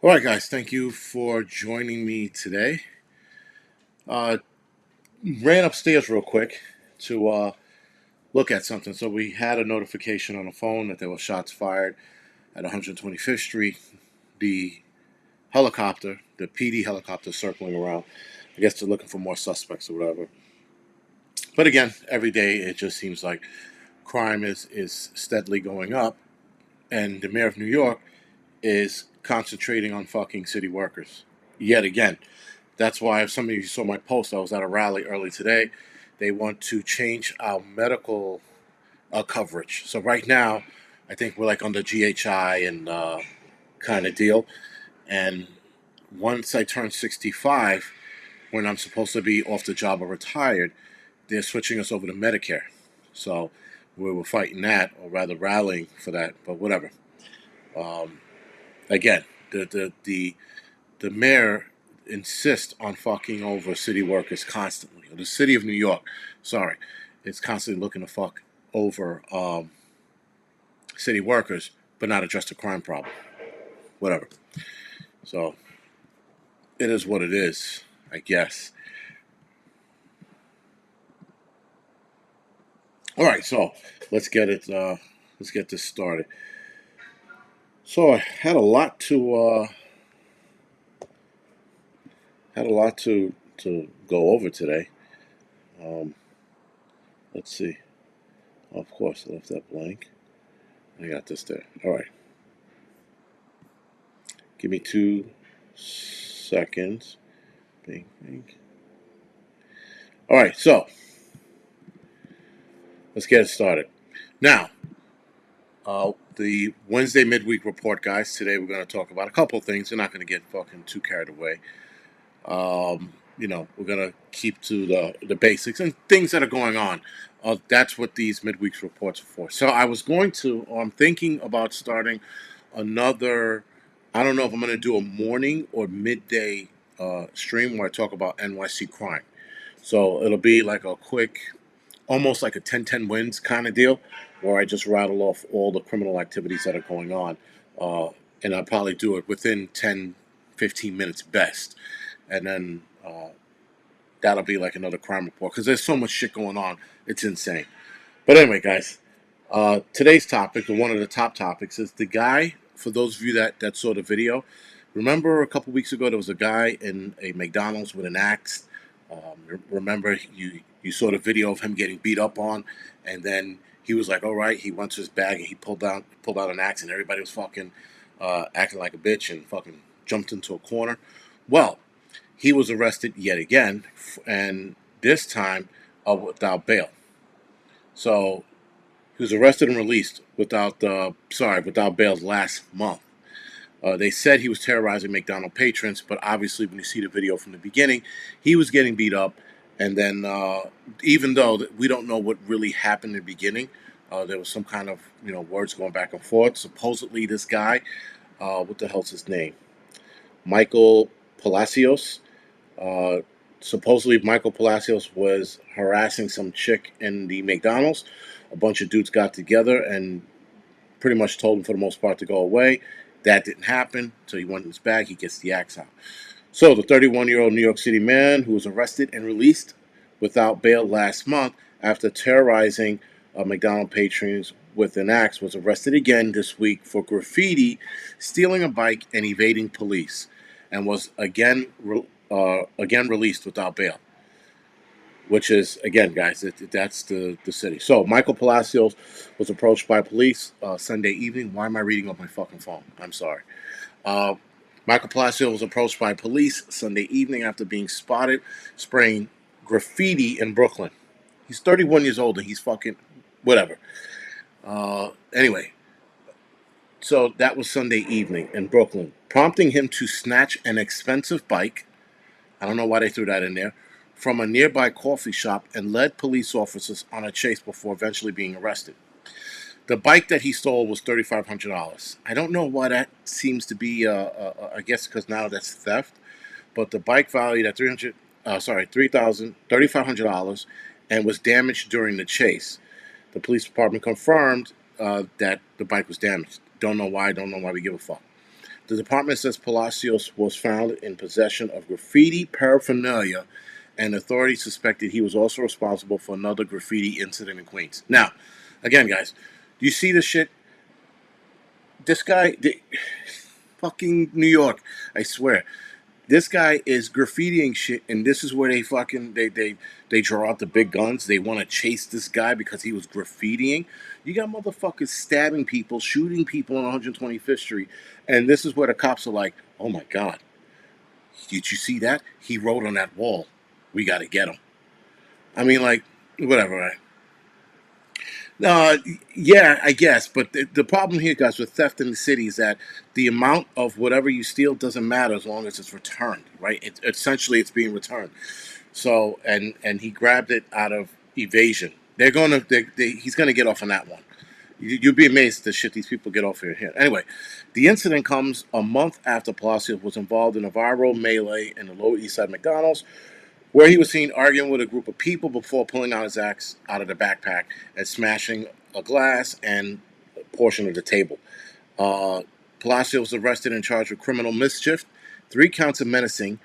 All right, guys, thank you for joining me today. Uh, Ran upstairs real quick to look at something. So we had a notification on the phone that there were shots fired at 125th Street. The helicopter, the PD helicopter, circling around. I guess they're looking for more suspects or whatever. But again, every day it just seems like crime is steadily going up, and the mayor of New York is concentrating on fucking city workers yet again. That's why, if some of you saw my post, I was at a rally early today. They want to change our medical coverage. So right now, I think we're like on the GHI and kind of deal. And once I turn 65, when I'm supposed to be off the job or retired, they're switching us over to Medicare. So we were fighting that, or rather rallying for that. But whatever. Um, Again, the mayor insists on fucking over city workers constantly. Or the city of New York, sorry, is constantly looking to fuck over city workers, but not address the crime problem. Whatever. So it is what it is, I guess. All right, so let's get it. Let's get this started. So I had a lot to go over today. Um, let's see. Of course, I left that blank. I got this there. All right. Give me 2 seconds. Bing, bing. All right, so let's get it started. Now, the Wednesday midweek report, guys. Today we're going to talk about a couple of things. We're not going to get fucking too carried away. We're going to keep to the basics and things that are going on. That's what these midweek reports are for. So I'm thinking about starting another. I don't know if I'm going to do a morning or midday stream where I talk about NYC crime. So it'll be like a quick, almost like a 10-10 wins kind of deal, where I just rattle off all the criminal activities that are going on. And I'll probably do it within 10, 15 minutes best. And then that'll be like another crime report because there's so much shit going on. It's insane. But anyway, guys, today's topic, or one of the top topics, is the guy. For those of you that saw the video, remember a couple weeks ago there was a guy in a McDonald's with an axe. Remember you saw the video of him getting beat up on, and then he was like, "All right," he went to his bag and he pulled out an axe, and everybody was fucking acting like a bitch and fucking jumped into a corner. Well, he was arrested yet again, and this time without bail. So he was arrested and released without bail last month. They said he was terrorizing McDonald's patrons, but obviously, when you see the video from the beginning, he was getting beat up. And then, even though we don't know what really happened in the beginning, there was some kind of words going back and forth. Supposedly, this guy, what the hell's his name? Michael Palacios. Uh, Supposedly, Michael Palacios was harassing some chick in the McDonald's. A bunch of dudes got together and pretty much told him for the most part to go away. That didn't happen, so he went in his bag. He gets the axe out. So the 31-year-old New York City man who was arrested and released without bail last month after terrorizing McDonald patrons with an axe was arrested again this week for graffiti, stealing a bike, and evading police, and was again released without bail. Which is, again, guys, that's the city. So Michael Palacios was approached by police Sunday evening. Why am I reading off my fucking phone? I'm sorry. Uh, Michael Palacios was approached by police Sunday evening after being spotted spraying graffiti in Brooklyn. He's 31 years old and he's fucking whatever. Anyway, so that was Sunday evening in Brooklyn, prompting him to snatch an expensive bike. I don't know why they threw that in there, from a nearby coffee shop and led police officers on a chase before eventually being arrested. The bike that he stole was $3,500. I don't know why that seems to be. I guess because now that's theft. But the bike valued at $3,500, and was damaged during the chase. The police department confirmed that the bike was damaged. Don't know why. Don't know why we give a fuck. The department says Palacios was found in possession of graffiti paraphernalia, and authorities suspected he was also responsible for another graffiti incident in Queens. Now, again, guys, do you see this shit? This guy, fucking New York, I swear. This guy is graffitiing shit, and this is where they draw out the big guns. They want to chase this guy because he was graffitiing. You got motherfuckers stabbing people, shooting people on 125th Street, and this is where the cops are like, "Oh my god, did you see that? He wrote on that wall. We got to get him." I mean, like, whatever. Right? Yeah, I guess. But the problem here, guys, with theft in the city is that the amount of whatever you steal doesn't matter as long as it's returned, right? Essentially, it's being returned. So, and he grabbed it out of evasion. He's gonna get off on that one. You'd be amazed at the shit these people get off here. Anyway, the incident comes a month after Palacios was involved in a viral melee in the Lower East Side McDonald's, where he was seen arguing with a group of people before pulling out his axe out of the backpack and smashing a glass and a portion of the table. Uh, Palacio was arrested and charged with criminal mischief, 3 counts of menacing,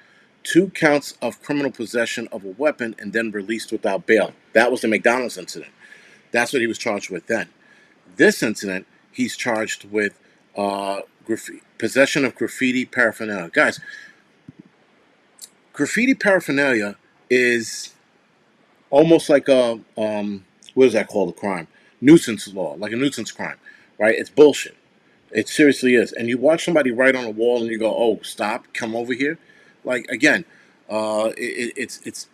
2 counts of criminal possession of a weapon, and then released without bail. That was the McDonald's incident. That's what he was charged with then. This incident, he's charged with possession of graffiti paraphernalia. Guys, graffiti paraphernalia is almost like a what is that called? A crime, nuisance law, like a nuisance crime, right? It's bullshit. It seriously is. And you watch somebody write on a wall, and you go, "Oh, stop! Come over here." Like again, it's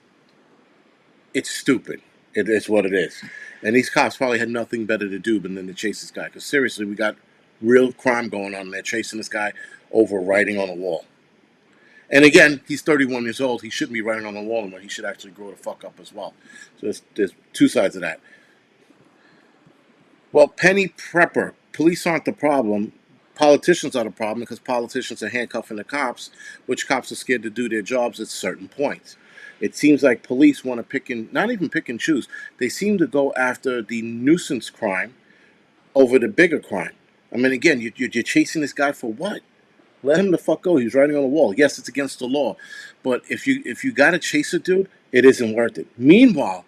stupid. It is what it is. And these cops probably had nothing better to do than to chase this guy. Because seriously, we got real crime going on. They're chasing this guy over writing on a wall. And again, he's 31 years old. He shouldn't be writing on the wall anymore. He should actually grow the fuck up as well. So there's two sides of that. Well, Penny Prepper. Police aren't the problem. Politicians are the problem because politicians are handcuffing the cops, which cops are scared to do their jobs at certain points. It seems like police want to not even pick and choose. They seem to go after the nuisance crime over the bigger crime. I mean, again, you're chasing this guy for what? Let him the fuck go. He's writing on the wall. Yes, it's against the law, but if you got to chase a dude, it isn't worth it. Meanwhile,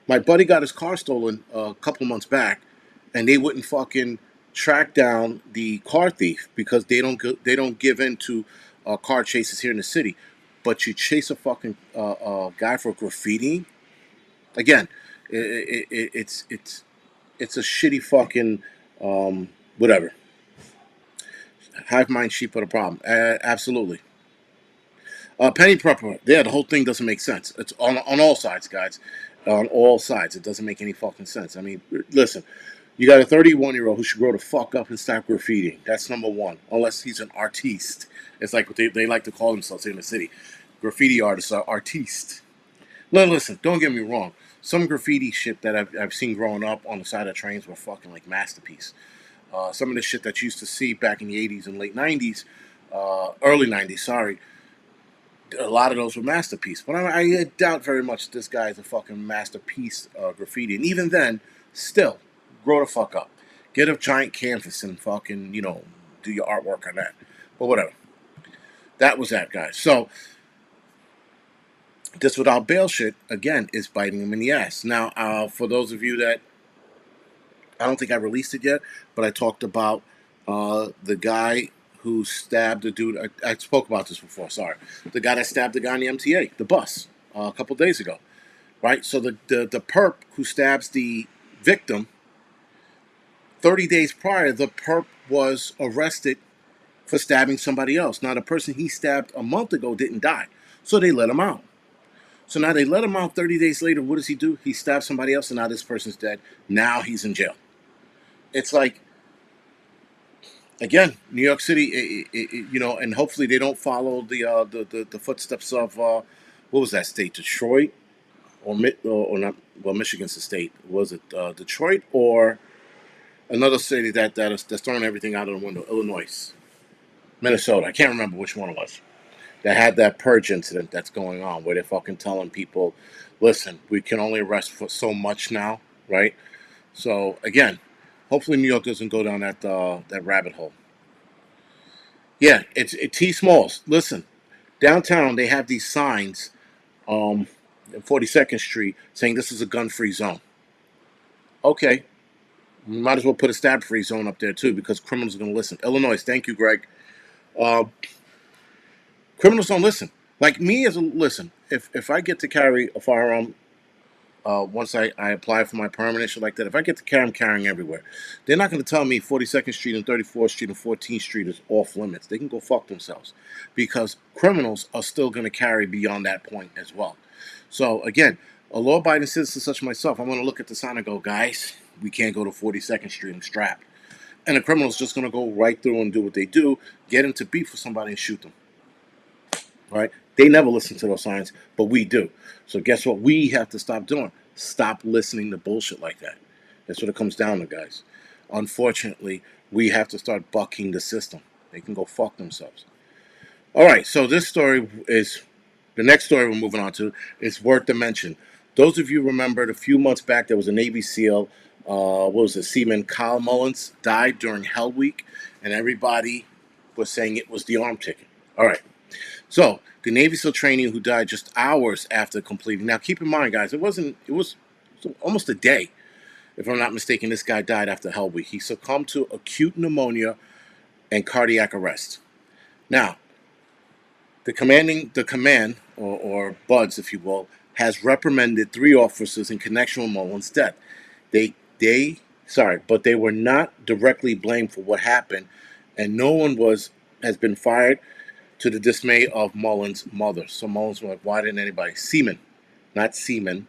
my buddy got his car stolen a couple months back, and they wouldn't fucking track down the car thief because they don't give in to car chases here in the city. But you chase a fucking guy for graffiti. Again, it's a shitty fucking whatever. Hive mind sheep are the problem. Absolutely. Penny prepper. Yeah, the whole thing doesn't make sense. It's on all sides, guys. On all sides, it doesn't make any fucking sense. I mean, listen, you got a 31-year-old who should grow the fuck up and stop graffitiing. That's number one. Unless he's an artiste. It's like what they like to call themselves in the city. Graffiti artists are artistes. Now, listen, don't get me wrong. Some graffiti shit that I've seen growing up on the side of trains were fucking like masterpiece. Some of the shit that you used to see back in the 80s and late 90s, early 90s, sorry, a lot of those were masterpiece. But I doubt very much this guy is a fucking masterpiece graffiti. And even then, still, grow the fuck up. Get a giant canvas and fucking, do your artwork on that. But whatever. That was that, guys. So, this without bail shit, again, is biting him in the ass. Now, for those of you that, I don't think I released it yet, but I talked about the guy who stabbed the dude. I spoke about this before, sorry. The guy that stabbed the guy in the MTA, the bus, a couple days ago. Right? So the perp who stabs the victim, 30 days prior, the perp was arrested for stabbing somebody else. Now, the person he stabbed a month ago didn't die. So they let him out. So now they let him out 30 days later. What does he do? He stabs somebody else, and now this person's dead. Now he's in jail. It's like, again, New York City, and hopefully they don't follow the footsteps of, what was that state, Detroit? Or not, well, Michigan's the state. Was it Detroit or another city that's throwing everything out of the window? Illinois. Minnesota. I can't remember which one it was. That had that purge incident that's going on where they're fucking telling people, listen, we can only arrest for so much now, right? So, again, hopefully New York doesn't go down that rabbit hole. Yeah, it's T Smalls. Listen, downtown they have these signs, um, 42nd Street, saying this is a gun-free zone. Okay, might as well put a stab-free zone up there too, because criminals are going to listen. Illinois, thank you, Greg. Uh, Criminals don't listen. Like me as a listen, if I get to carry a firearm, once I apply for my permanent shit like that, if I get to carry, I'm carrying everywhere. They're not going to tell me 42nd Street and 34th Street and 14th Street is off limits. They can go fuck themselves, because criminals are still going to carry beyond that point as well. So again, a law-abiding citizen such as myself, I'm going to look at the sign and go, guys, we can't go to 42nd Street and strap. And the criminal's just going to go right through and do what they do, get into beef with somebody and shoot them. Right? They never listen to those signs, but we do. So guess what? We have to stop doing. Stop listening to bullshit like that. That's what it comes down to, guys. Unfortunately, we have to start bucking the system. They can go fuck themselves. All right, so this story is the next story we're moving on to is worth to mention. Those of you remembered a few months back there was a Navy SEAL, what was it, Seaman Kyle Mullins, died during Hell Week, and everybody was saying it was the arm ticket. All right. So the Navy SEAL trainee who died just hours after completing. Now, keep in mind, guys, it was almost a day, if I'm not mistaken. This guy died after Hell Week. He succumbed to acute pneumonia and cardiac arrest. Now, the command or Buds, if you will, has reprimanded 3 officers in connection with Mullins' death. But they were not directly blamed for what happened, and no one has been fired, to the dismay of Mullins' mother. So Mullins was like, why didn't anybody? Seaman, not seaman.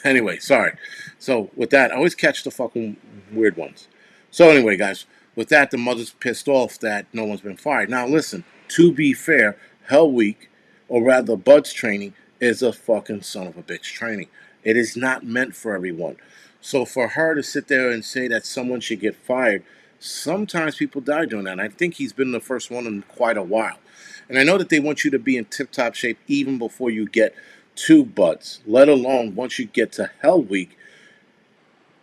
Anyway, sorry. So with that, I always catch the fucking weird ones. So anyway, guys, with that, the mother's pissed off that no one's been fired. Now listen, to be fair, Hell Week, or rather Bud's training, is a fucking son of a bitch training. It is not meant for everyone. So for her to sit there and say that someone should get fired, sometimes people die doing that. And I think he's been the first one in quite a while. And I know that they want you to be in tip-top shape even before you get to Buds, let alone once you get to Hell Week.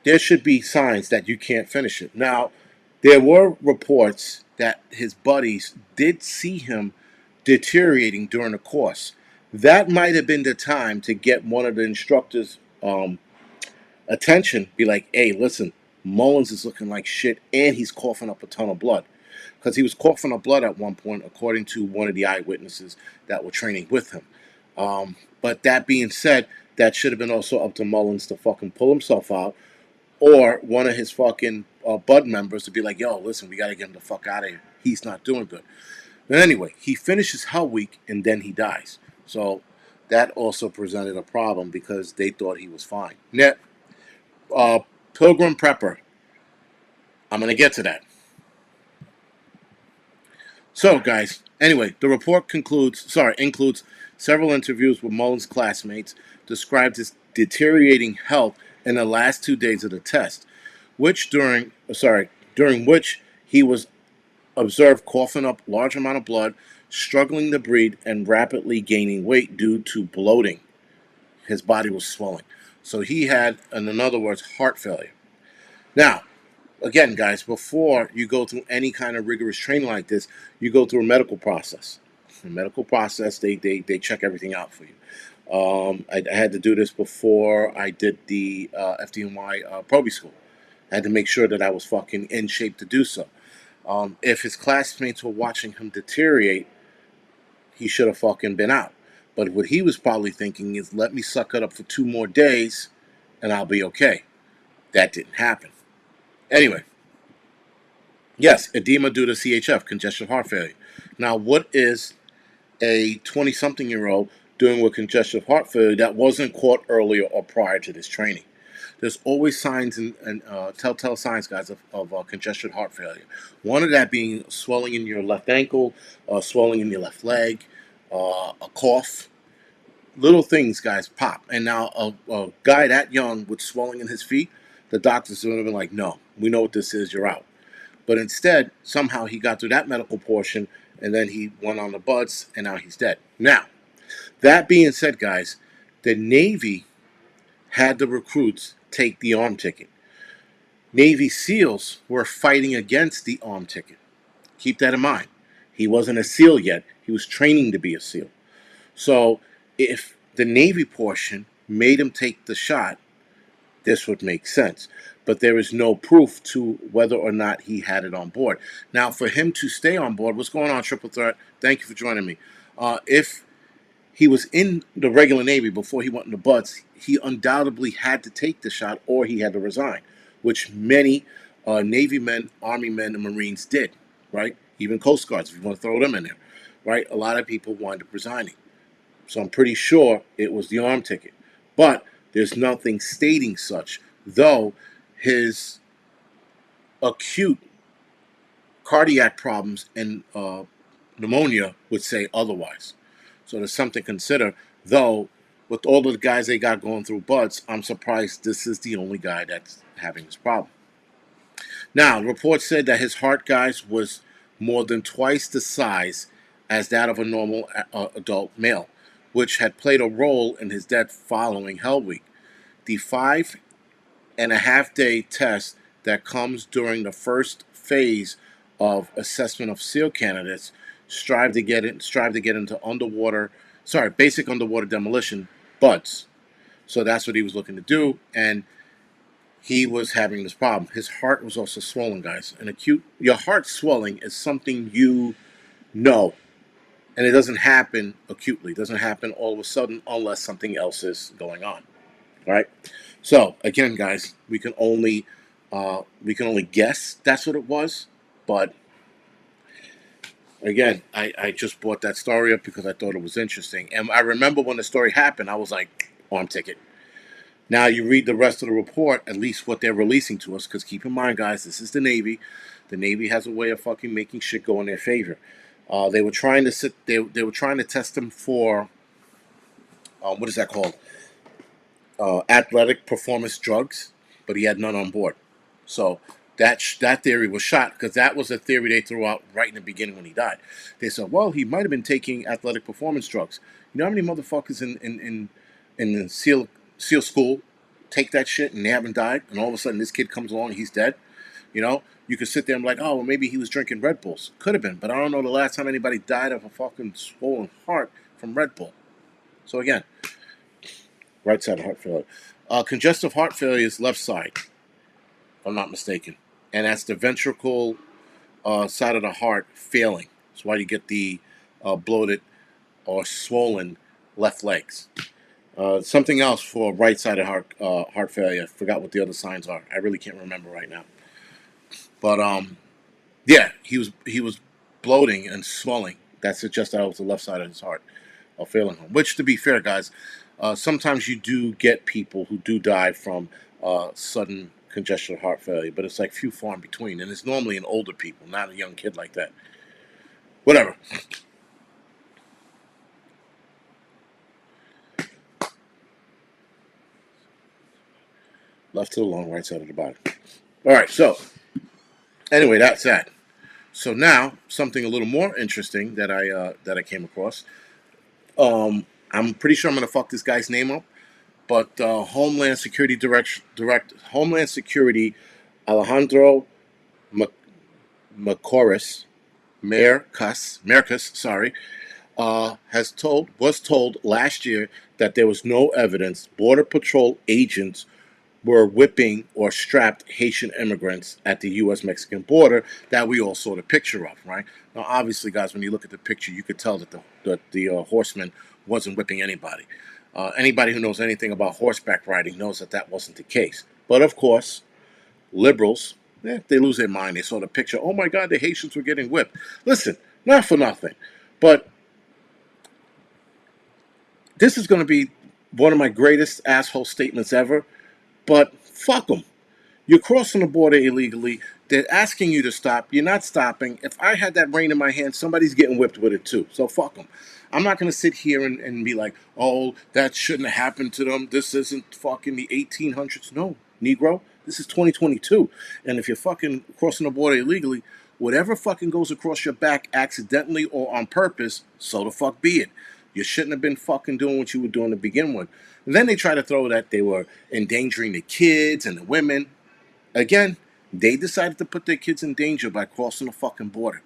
There should be signs that you can't finish it. Now, there were reports that his buddies did see him deteriorating during the course. That might have been the time to get one of the instructors' attention, be like, hey, listen, Mullins is looking like shit and he's coughing up a ton of blood. Because he was coughing up blood at one point, according to one of the eyewitnesses that were training with him. But that being said, that should have been also up to Mullins to fucking pull himself out, or one of his fucking Bud members to be like, yo, listen, we got to get him the fuck out of here. He's not doing good. But anyway, he finishes Hell Week and then he dies. So that also presented a problem because they thought he was fine. Now, Pilgrim Prepper. I'm going to get to that. So, guys, anyway, the report includes several interviews with Mullins' classmates, described his deteriorating health in the last 2 days of the test, during which he was observed coughing up large amount of blood, struggling to breathe, and rapidly gaining weight due to bloating. His body was swelling. So he had, in other words, heart failure. Now, again, guys, before you go through any kind of rigorous training like this, you go through a medical process. The medical process, they check everything out for you. I had to do this before I did the FDNY Proby School. I had to make sure that I was fucking in shape to do so. If his classmates were watching him deteriorate, he should have fucking been out. But what he was probably thinking is, let me suck it up for 2 more days and I'll be okay. That didn't happen. Anyway, yes, edema due to CHF, congestive heart failure. Now, what is a 20-something-year-old doing with congestive heart failure that wasn't caught earlier or prior to this training? There's always signs and telltale signs, guys, of congestive heart failure. One of that being swelling in your left ankle, swelling in your left leg, a cough. Little things, guys, pop. And now a guy that young with swelling in his feet, the doctors would have been like, no, we know what this is, you're out. But instead, somehow he got through that medical portion, and then he went on the Buds, and now he's dead. Now, that being said, guys, the Navy had the recruits take the arm ticket. Navy SEALs were fighting against the arm ticket. Keep that in mind. He wasn't a SEAL yet. He was training to be a SEAL. So if the Navy portion made him take the shot, this would make sense. But there is no proof to whether or not he had it on board. Now, for him to stay on board, what's going on, Triple Threat? Thank you for joining me. If he was in the regular Navy before he went in the Butts, he undoubtedly had to take the shot or he had to resign, which many Navy men, Army men, and Marines did, right? Even Coast Guards, if you want to throw them in there, right? A lot of people wind up resigning. So I'm pretty sure it was the arm ticket. But there's nothing stating such, though his acute cardiac problems and pneumonia would say otherwise. So there's something to consider, though with all of the guys they got going through Butts, I'm surprised this is the only guy that's having this problem. Now, the report said that his heart, guys, was more than twice the size as that of a normal adult male, which had played a role in his death following Hell Week. The 5.5 day test that comes during the first phase of assessment of SEAL candidates strive to get into basic underwater demolition, BUDS. So that's what he was looking to do, and he was having this problem. His heart was also swollen, guys. Your heart swelling is something you know, and it doesn't happen acutely. It doesn't happen all of a sudden unless something else is going on. All right. So again, guys, we can only guess that's what it was. But again, I just brought that story up because I thought it was interesting, and I remember when the story happened, I was like, arm ticket. Now you read the rest of the report, at least what they're releasing to us, because keep in mind, guys, this is the Navy. The Navy has a way of fucking making shit go in their favor. They were trying to trying to test him for what is that called? Athletic performance drugs, but he had none on board. So that theory was shot because that was a theory they threw out right in the beginning when he died. They said, well, he might have been taking athletic performance drugs. You know how many motherfuckers in the SEAL school take that shit and they haven't died, and all of a sudden this kid comes along and he's dead? You know, you could sit there and be like, oh, well, maybe he was drinking Red Bulls. Could have been, but I don't know the last time anybody died of a fucking swollen heart from Red Bull. So again, right side of heart failure. Congestive heart failure is left side, if I'm not mistaken. And that's the ventricle side of the heart failing. That's why you get the bloated or swollen left legs. Something else for right side of heart failure. I forgot what the other signs are. I really can't remember right now. But yeah, he was bloating and swelling. That suggests that was the left side of his heart failing him. Which, to be fair, guys, sometimes you do get people who do die from sudden congestive heart failure, but it's like few far in between, and it's normally in older people, not a young kid like that. Whatever. Left to the long, right side of the body. All right, so anyway, that's that. So now something a little more interesting that I came across. I'm pretty sure I'm gonna fuck this guy's name up, but Homeland Security Homeland Security Alejandro Mayorkas, sorry, was told last year that there was no evidence Border Patrol agents were whipping or strapped Haitian immigrants at the U.S.-Mexican border that we all saw the picture of, right? Now, obviously, guys, when you look at the picture, you could tell that the horseman wasn't whipping anybody. Anybody who knows anything about horseback riding knows that that wasn't the case. But, of course, liberals, they lose their mind. They saw the picture. Oh, my God, the Haitians were getting whipped. Listen, not for nothing, but this is going to be one of my greatest asshole statements ever. But fuck them. You're crossing the border illegally. They're asking you to stop. You're not stopping. If I had that rein in my hand, somebody's getting whipped with it too. So fuck them. I'm not going to sit here and be like, oh, that shouldn't have happened to them. This isn't fucking the 1800s. No, Negro. This is 2022. And if you're fucking crossing the border illegally, whatever fucking goes across your back accidentally or on purpose, so the fuck be it. You shouldn't have been fucking doing what you were doing to begin with. And then they try to throw that they were endangering the kids and the women. Again, they decided to put their kids in danger by crossing the fucking border.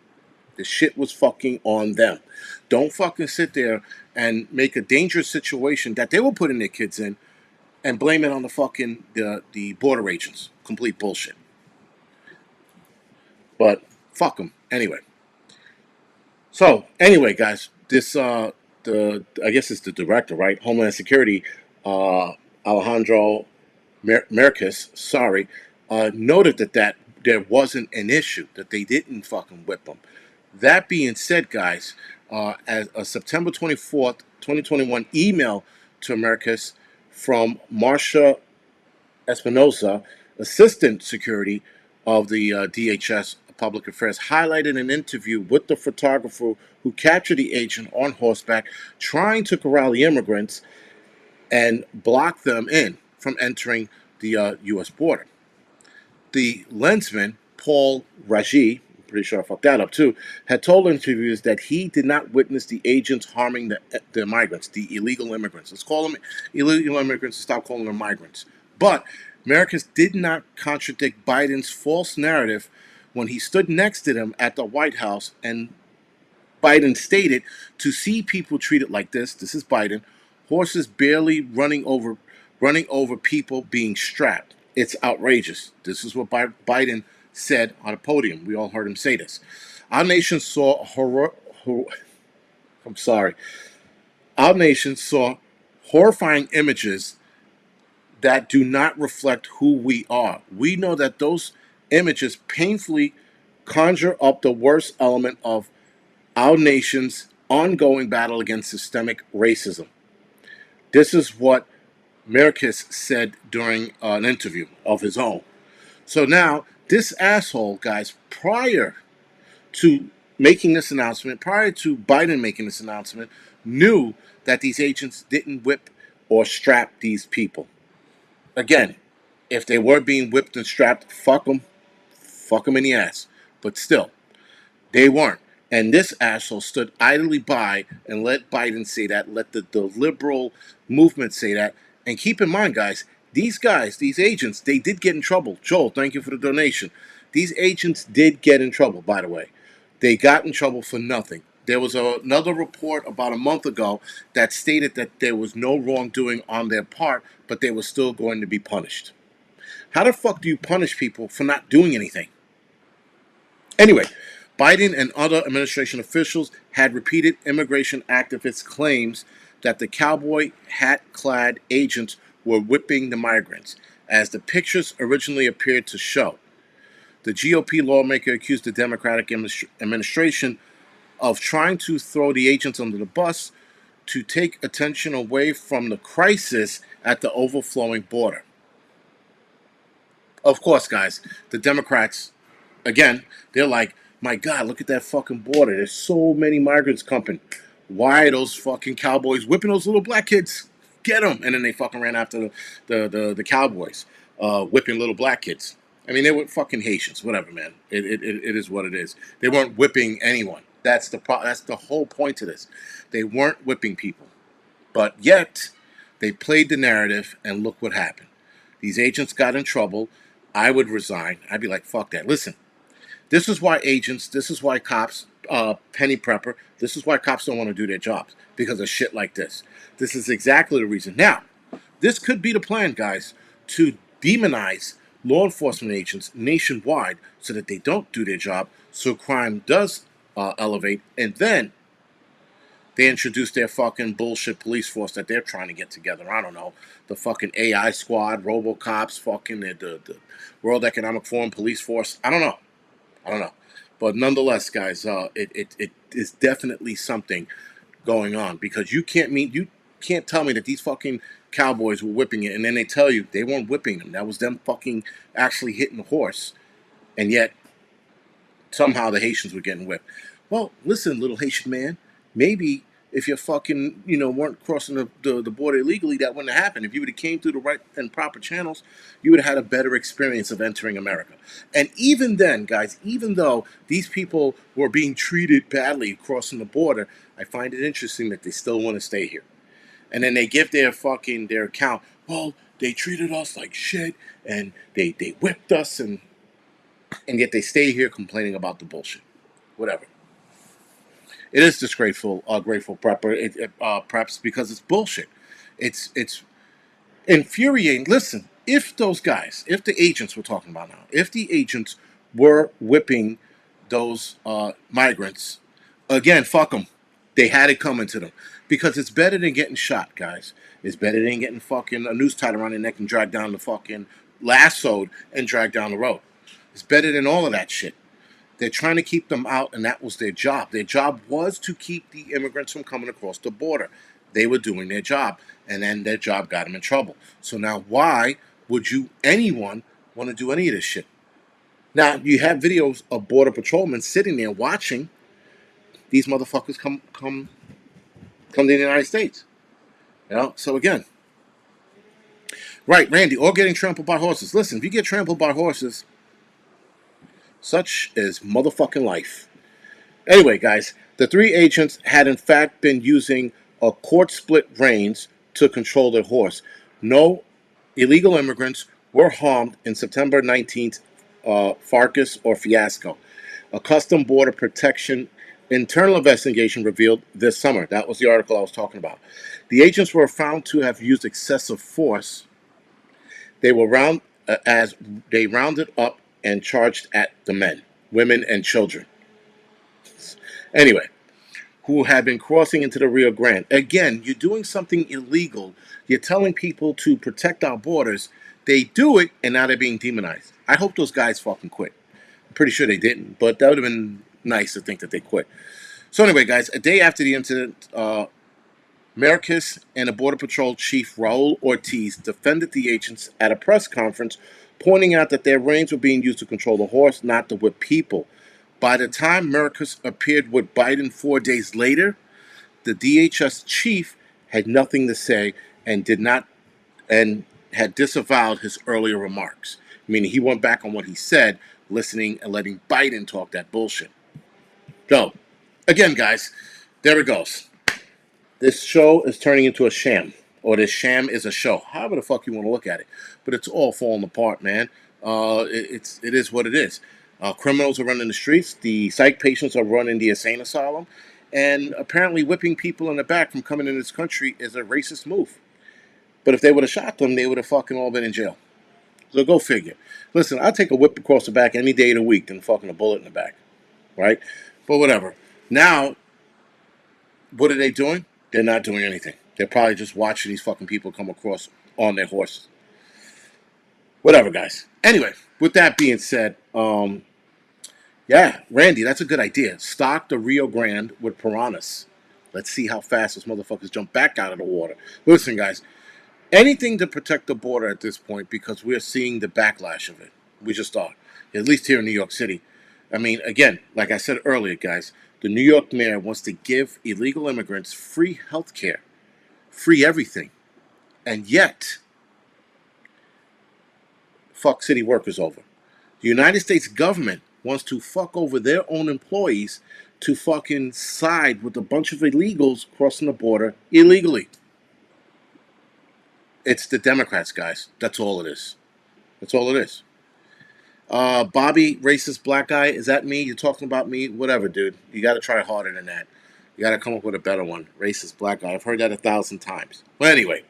The shit was fucking on them. Don't fucking sit there and make a dangerous situation that they were putting their kids in and blame it on the fucking the border agents. Complete bullshit. But fuck them anyway. So anyway, guys, this the I guess it's the director, right? Homeland Security, uh, Alejandro Merkis, sorry, noted that there wasn't an issue, that they didn't fucking whip them. That being said, guys, as a September 24th, 2021 email to Merkis from Marcia Espinosa, Assistant Security of the DHS Public Affairs, highlighted an interview with the photographer who captured the agent on horseback trying to corral the immigrants and block them in from entering the U.S. border. The lensman, Paul Raji, I'm pretty sure I fucked that up too, had told interviewers that he did not witness the agents harming the migrants, the illegal immigrants. Let's call them illegal immigrants, stop calling them migrants. But Merkis did not contradict Biden's false narrative when he stood next to them at the White House, and Biden stated, to see people treated like this is Biden, horses barely running over people being strapped. It's outrageous. This is what Biden said on a podium. We all heard him say this. Our nation saw I'm sorry. Our nation saw horrifying images that do not reflect who we are. We know that those images painfully conjure up the worst element of our nation's ongoing battle against systemic racism. This is what Merkis said during an interview of his own. So now, this asshole, guys, prior to making this announcement, prior to Biden making this announcement, knew that these agents didn't whip or strap these people. Again, if they were being whipped and strapped, fuck them in the ass. But still, they weren't. And this asshole stood idly by and let Biden say that, let the liberal movement say that. And keep in mind, guys, these agents, they did get in trouble. Joel, thank you for the donation. These agents did get in trouble, by the way. They got in trouble for nothing. There was another report about a month ago that stated that there was no wrongdoing on their part, but they were still going to be punished. How the fuck do you punish people for not doing anything? Anyway, Biden and other administration officials had repeated immigration activists' claims that the cowboy hat-clad agents were whipping the migrants, as the pictures originally appeared to show. The GOP lawmaker accused the Democratic administration of trying to throw the agents under the bus to take attention away from the crisis at the overflowing border. Of course, guys, the Democrats, again, they're like, my God, look at that fucking border. There's so many migrants coming. Why are those fucking cowboys whipping those little black kids? Get them. And then they fucking ran after the cowboys, whipping little black kids. I mean, they were fucking Haitians, whatever, man. It is what it is. They weren't whipping anyone. That's the whole point to this. They weren't whipping people. But yet, they played the narrative, and look what happened. These agents got in trouble. I would resign. I'd be like, fuck that. Listen, this is why agents, this is why cops, penny prepper, this is why cops don't want to do their jobs, because of shit like this. This is exactly the reason. Now, this could be the plan, guys, to demonize law enforcement agents nationwide so that they don't do their job, so crime does elevate, and then they introduce their fucking bullshit police force that they're trying to get together. I don't know. The fucking AI squad, Robocops, fucking the World Economic Forum police force. I don't know. But nonetheless, guys, it is definitely something going on, because you can't tell me that these fucking cowboys were whipping it and then they tell you they weren't whipping them. That was them fucking actually hitting the horse. And yet somehow the Haitians were getting whipped. Well, listen, little Haitian man, maybe if you fucking, weren't crossing the border illegally, that wouldn't have happened. If you would have came through the right and proper channels, you would have had a better experience of entering America. And even then, guys, even though these people were being treated badly crossing the border, I find it interesting that they still want to stay here. And then they give their account. Well, they treated us like shit, and they whipped us, and yet they stay here complaining about the bullshit. Whatever. It is disgraceful, grateful prepper. Preps because it's bullshit. It's infuriating. Listen, if those guys, if the agents we're talking about now, if the agents were whipping those migrants, again, fuck them. They had it coming to them because it's better than getting shot, guys. It's better than getting fucking a noose tied around their neck and dragged down the fucking lassoed and dragged down the road. It's better than all of that shit. They're trying to keep them out, and that was their job. Their job was to keep the immigrants from coming across the border. They were doing their job, and then their job got them in trouble. So now, why would anyone, want to do any of this shit? Now, you have videos of border patrolmen sitting there watching these motherfuckers come to the United States. You know. So again, right, Randy, or getting trampled by horses. Listen, if you get trampled by horses, such is motherfucking life. Anyway, guys, the three agents had in fact been using a court split reins to control their horse. No illegal immigrants were harmed in September 19th fracas or fiasco. A custom border protection internal investigation revealed this summer. That was the article I was talking about. The agents were found to have used excessive force. They were rounded up and charged at the men, women, and children. Anyway, who had been crossing into the Rio Grande. Again, you're doing something illegal. You're telling people to protect our borders. They do it, and now they're being demonized. I hope those guys fucking quit. I'm pretty sure they didn't, but that would have been nice to think that they quit. So anyway, guys, a day after the incident, Merkis and the Border Patrol Chief Raul Ortiz defended the agents at a press conference, pointing out that their reins were being used to control the horse, not to whip people. By the time Merkis appeared with Biden 4 days later, the DHS chief had nothing to say and had disavowed his earlier remarks. Meaning he went back on what he said, listening and letting Biden talk that bullshit. So, again, guys, there it goes. This show is turning into a sham, or this sham is a show. However the fuck you want to look at it, but it's all falling apart, man. It is what it is. Criminals are running the streets. The psych patients are running the insane asylum, and apparently whipping people in the back from coming in this country is a racist move. But if they would have shot them, they would have fucking all been in jail. So go figure. Listen, I'll take a whip across the back any day of the week than fucking a bullet in the back, right? But whatever. Now, what are they doing? They're not doing anything. They're probably just watching these fucking people come across on their horses. Whatever, guys. Anyway, with that being said, yeah, Randy, that's a good idea. Stock the Rio Grande with piranhas. Let's see how fast those motherfuckers jump back out of the water. Listen, guys, anything to protect the border at this point because we're seeing the backlash of it. We just are. At least here in New York City. I mean, again, like I said earlier, guys, the New York mayor wants to give illegal immigrants free health care, free everything. And yet, fuck city workers over. The United States government wants to fuck over their own employees to fucking side with a bunch of illegals crossing the border illegally. It's the Democrats, guys. That's all it is. That's all it is. Bobby, racist black guy, is that me? You're talking about me? Whatever, dude. You got to try harder than that. You got to come up with a better one. Racist black guy. I've heard that 1,000 times. But anyway,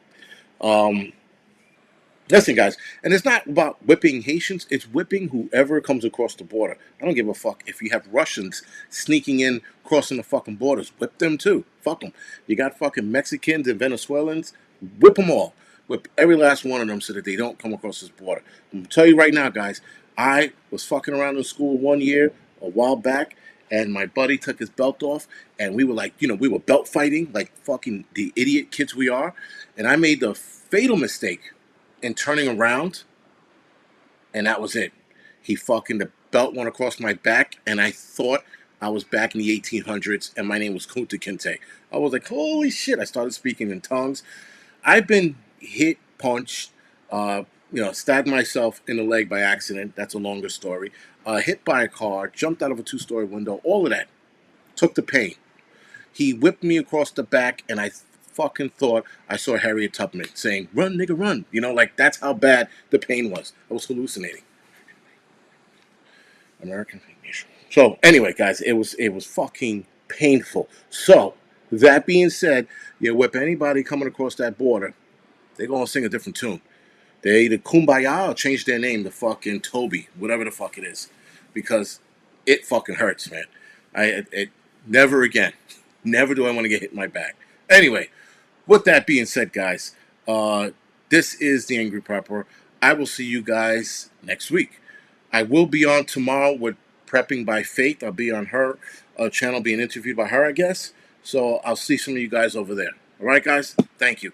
listen, guys, and it's not about whipping Haitians. It's whipping whoever comes across the border. I don't give a fuck if you have Russians sneaking in, crossing the fucking borders. Whip them too. Fuck them. You got fucking Mexicans and Venezuelans. Whip them all. Whip every last one of them so that they don't come across this border. I'm going to tell you right now, guys, I was fucking around in school one year, a while back, and my buddy took his belt off, and we were like, we were belt fighting like fucking the idiot kids we are, and I made the fatal mistake in turning around, and that was it. The belt went across my back, and I thought I was back in the 1800s, and my name was Kunta Kinte. I was like, holy shit, I started speaking in tongues. I've been hit, punched, stabbed myself in the leg by accident. That's a longer story. Hit by a car, jumped out of a 2-story window, all of that. Took the pain. He whipped me across the back, and I fucking thought I saw Harriet Tubman saying, "Run, nigga, run." That's how bad the pain was. I was hallucinating. American Nation. So, anyway, guys, it was fucking painful. So, that being said, you whip anybody coming across that border, they're going to sing a different tune. They either kumbaya or change their name to fucking Toby, whatever the fuck it is. Because it fucking hurts, man. It never again. Never do I want to get hit in my back. Anyway, with that being said, guys, uh, this is the Angry Prepper. I will see you guys next week. I will be on tomorrow with Prepping by Faith. I'll be on her channel being interviewed by her, I guess. So I'll see some of you guys over there. All right, guys? Thank you.